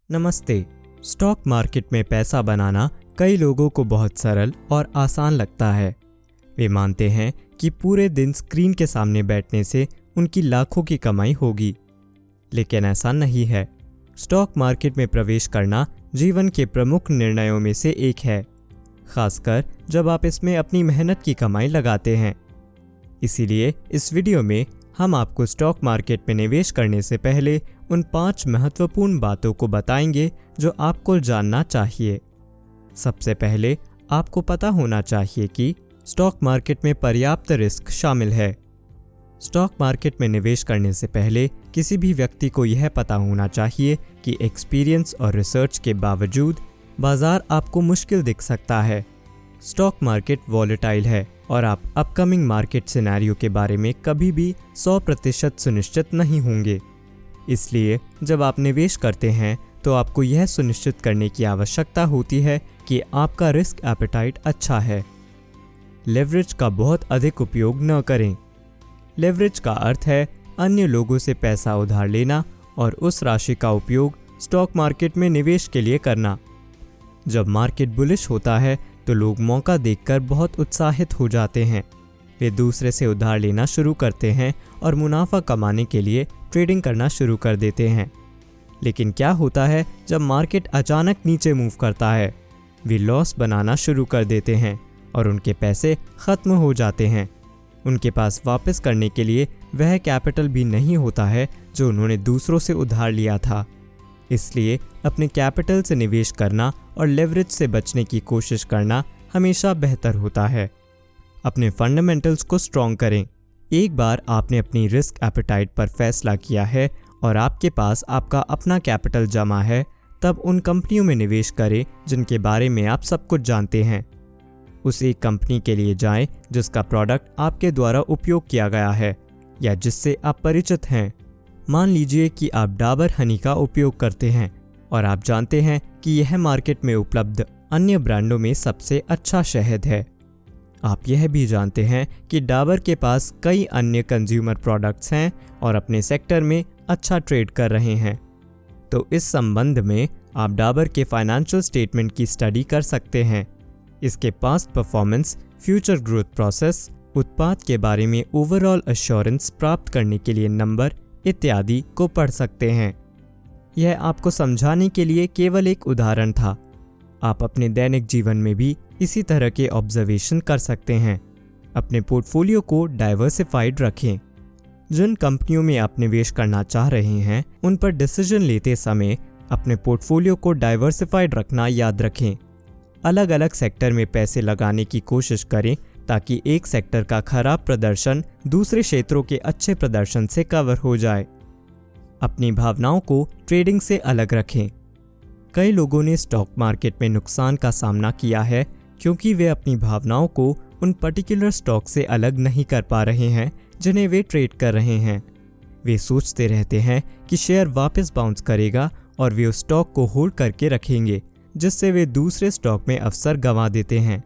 नमस्ते। Stock market में पैसा बनाना कई लोगों को बहुत सरल और आसान लगता है। वे मानते हैं कि पूरे दिन स्क्रीन के सामने बैठने से उनकी लाखों की कमाई होगी, लेकिन ऐसा नहीं है। स्टॉक मार्केट में प्रवेश करना जीवन के प्रमुख निर्णयों में से एक है, खासकर जब आप इसमें अपनी मेहनत की कमाई लगाते हैं। इसीलिए इस वीडियो में हम आपको स्टॉक मार्केट में निवेश करने से पहले उन 5 महत्वपूर्ण बातों को बताएंगे जो आपको जानना चाहिए। सबसे पहले आपको पता होना चाहिए कि स्टॉक मार्केट में पर्याप्त रिस्क शामिल है। स्टॉक मार्केट में निवेश करने से पहले किसी भी व्यक्ति को यह पता होना चाहिए कि एक्सपीरियंस और रिसर्च के बावजूद बाजार आपको मुश्किल दिख सकता है। स्टॉक मार्केट वॉलेटाइल है और आप अपकमिंग मार्केट सिनेरियो के बारे में कभी भी 100% सुनिश्चित नहीं होंगे। इसलिए जब आप निवेश करते हैं तो आपको यह सुनिश्चित करने की आवश्यकता होती है कि आपका रिस्क एपेटाइट अच्छा है। लेवरेज का बहुत अधिक उपयोग न करें। लेवरेज का अर्थ है अन्य लोगों से पैसा उधार लेना और उस राशि का उपयोग स्टॉक मार्केट में निवेश के लिए करना। जब मार्केट बुलिश होता है तो लोग मौका देखकर बहुत उत्साहित हो जाते हैं। वे दूसरे से उधार लेना शुरू करते हैं और मुनाफा कमाने के लिए ट्रेडिंग करना शुरू कर देते हैं। लेकिन क्या होता है जब मार्केट अचानक नीचे मूव करता है? वे लॉस बनाना शुरू कर देते हैं और उनके पैसे ख़त्म हो जाते हैं। उनके पास वापस करने के लिए वह कैपिटल भी नहीं होता है जो उन्होंने दूसरों से उधार लिया था। इसलिए अपने कैपिटल से निवेश करना और लेवरेज से बचने की कोशिश करना हमेशा बेहतर होता है। अपने फंडामेंटल्स को स्ट्रॉन्ग करें। एक बार आपने अपनी रिस्क एपेटाइट पर फैसला किया है और आपके पास आपका अपना कैपिटल जमा है, तब उन कंपनियों में निवेश करें जिनके बारे में आप सब कुछ जानते हैं। उस एक कंपनी के लिए जाएं जिसका प्रोडक्ट आपके द्वारा उपयोग किया गया है या जिससे आप परिचित हैं। मान लीजिए कि आप डाबर हनी का उपयोग करते हैं और आप जानते हैं कि यह मार्केट में उपलब्ध अन्य ब्रांडों में सबसे अच्छा शहद है। आप यह भी जानते हैं कि डाबर के पास कई अन्य कंज्यूमर प्रोडक्ट्स हैं और अपने सेक्टर में अच्छा ट्रेड कर रहे हैं। तो इस संबंध में आप डाबर के फाइनेंशियल स्टेटमेंट की स्टडी कर सकते हैं। इसके past performance, future growth process, उत्पाद के बारे में ओवरऑल एश्योरेंस प्राप्त करने के लिए नंबर इत्यादि को पढ़ सकते हैं। यह आपको समझाने के लिए केवल एक उदाहरण था। आप अपने दैनिक जीवन में भी इसी तरह के ऑब्जर्वेशन कर सकते हैं। अपने पोर्टफोलियो को डाइवर्सिफाइड रखें। जिन कंपनियों में आप निवेश करना चाह रहे हैं उन पर डिसीजन लेते समय अपने पोर्टफोलियो को डाइवर्सिफाइड रखना याद रखें। अलग अलग सेक्टर में पैसे लगाने की कोशिश करें ताकि एक सेक्टर का खराब प्रदर्शन दूसरे क्षेत्रों के अच्छे प्रदर्शन से कवर हो जाए। अपनी भावनाओं को ट्रेडिंग से अलग रखें। कई लोगों ने स्टॉक मार्केट में नुकसान का सामना किया है क्योंकि वे अपनी भावनाओं को उन पर्टिकुलर स्टॉक से अलग नहीं कर पा रहे हैं जिन्हें वे ट्रेड कर रहे हैं। वे सोचते रहते हैं कि शेयर वापस बाउंस करेगा और वे उस स्टॉक को होल्ड करके रखेंगे, जिससे वे दूसरे स्टॉक में अवसर गंवा देते हैं।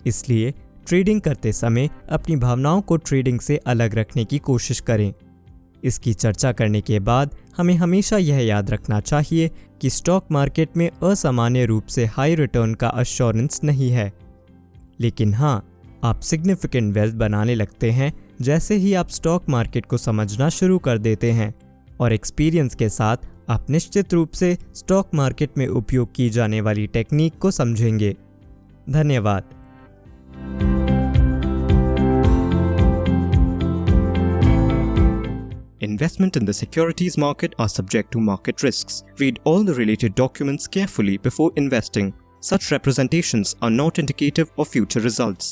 इसलिए ट्रेडिंग करते समय अपनी भावनाओं को ट्रेडिंग से अलग रखने की कोशिश करें। इसकी चर्चा करने के बाद हमें हमेशा यह याद रखना चाहिए कि स्टॉक मार्केट में असामान्य रूप से हाई रिटर्न का एश्योरेंस नहीं है। लेकिन हाँ, आप सिग्निफिकेंट वेल्थ बनाने लगते हैं जैसे ही आप स्टॉक मार्केट को समझना शुरू कर देते हैं, और एक्सपीरियंस के साथ आप निश्चित रूप से स्टॉक मार्केट में उपयोग की जाने वाली टेक्निक को समझेंगे। धन्यवाद। Investment in the securities market are subject to market risks. Read all the related documents carefully before investing. Such representations are not indicative of future results.